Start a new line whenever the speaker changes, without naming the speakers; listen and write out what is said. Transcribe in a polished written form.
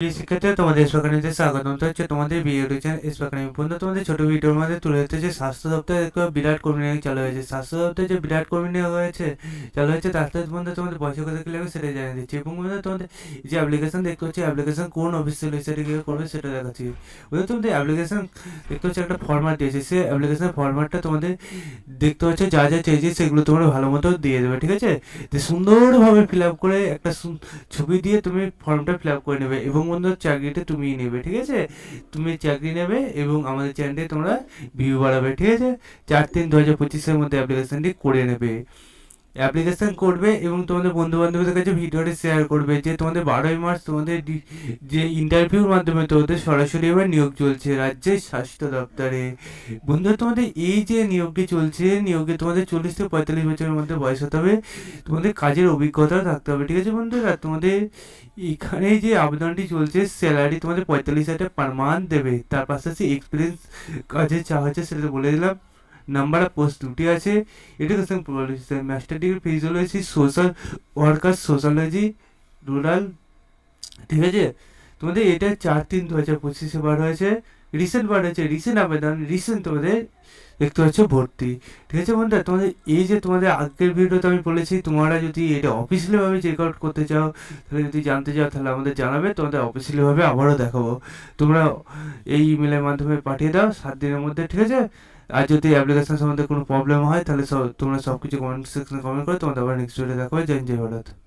প্রিয় শিক্ষার্থীরা, তোমাদের স্বাগত স্বাগতম। তো হচ্ছে তোমাদের বিয়ে রয়েছে স্বাগতম বন্ধু। তোমাদের ছোট ভিডিওর মধ্যে তুলে ধরতে যে স্বাস্থ্য দপ্তরে একটা বিরাট কর্মী নিয়োগ চালু হয়েছে। স্বাস্থ্য দপ্তরে যে বিরাট কর্মী নিয়োগ চালু হয়েছে তার সাথে বন্ধু তোমাদের পয়সা কত কি লাগবে সেটা জানিয়ে দিচ্ছি। এবং বন্ধু তোমাদের যে অ্যাপ্লিকেশন দেখতে হচ্ছে অ্যাপ্লিকেশন কোন অফিসিয়াল ওয়েবসাইটে গিয়ে করবে সেটা দেখাচ্ছি। বন্ধু তোমাদের অ্যাপ্লিকেশন দেখতে হচ্ছে একটা ফরম্যাট দিয়েছে, সেই অ্যাপ্লিকেশন ফরম্যাটটা তোমাদের দেখতে হচ্ছে যা যা চেয়েছে সেগুলো তোমরা ভালো মতো দিয়ে দেবে, ঠিক আছে? তো সুন্দরভাবে ফিল আপ করে একটা ছবি দিয়ে তুমি ফর্মটা ফিল আপ করে নেবে এবং বন্ধু চাকরিটা তুমিই নেবে, ঠিক আছে? তুমি চাকরি নেবে এবং আমাদের চ্যানেলে তোমরা ভিউ বাড়াবে, ঠিক আছে? 4/3/2025-এর মধ্যে অ্যাপ্লিকেশনটি করে নেবে। অ্যাপ্লিকেশন করবে এবং তোমাদের বন্ধু বান্ধবদের কাছে ভিডিওটি শেয়ার করবে যে তোমাদের 12ই মার্চ তোমাদের যে ইন্টারভিউর মাধ্যমে তোমাদের সরাসরি এবার নিয়োগ চলছে রাজ্যের স্বাস্থ্য দপ্তরে। বন্ধুরা, তোমাদের এই যে নিয়োগটি চলছে, নিয়োগে তোমাদের 40 থেকে 45 বছরের মধ্যে বয়স হতে হবে, তোমাদের কাজের অভিজ্ঞতা থাকতে হবে, ঠিক আছে বন্ধুরা? তোমাদের এখানে যে আবেদনটি চলছে স্যালারি তোমাদের 45,000 পার মান্থ দেবে, তার পাশাপাশি এক্সপিরিয়েন্স কাজে চা হচ্ছে সেটা বলে দিলাম। নাম্বার অফ পোস্ট দুটি আছে, education policy master degree physiology social worker sociology rural, ঠিক আছে? তোমাদের এটা 4/3/2025-এ বার হয়েছে, রিসেন্ট বার হয়েছে, রিসেন্ট আবেদন, রিসেন্ট তোমাদের দেখতে পাচ্ছ ভর্তি, ঠিক আছে বন্ধুরা? তোমাদের এই যে তোমাদের আগের ভিডিওতে আমি বলেছি তোমরা যদি এটা অফিসিয়ালিভাবে চেক আউট করতে চাও, তাহলে যদি জানতে চাও তাহলে আমাদের জানাবে, তোমাদের অফিসিয়ালিভাবে আবারও দেখাবো। তোমরা এই ইমেলের মাধ্যমে পাঠিয়ে দাও 7 দিনের মধ্যে, ঠিক আছে? আর যদি অ্যাপ্লিকেশন সম্বন্ধে কোনো প্রবলেম হয় তাহলে তোমরা সব কিছু কমেন্ট সেকশনে কমেন্ট করো, তোমাদের আবার নেক্সট ভিডিও দেখা হবে। জয় হিন্দ, জয় ভারত।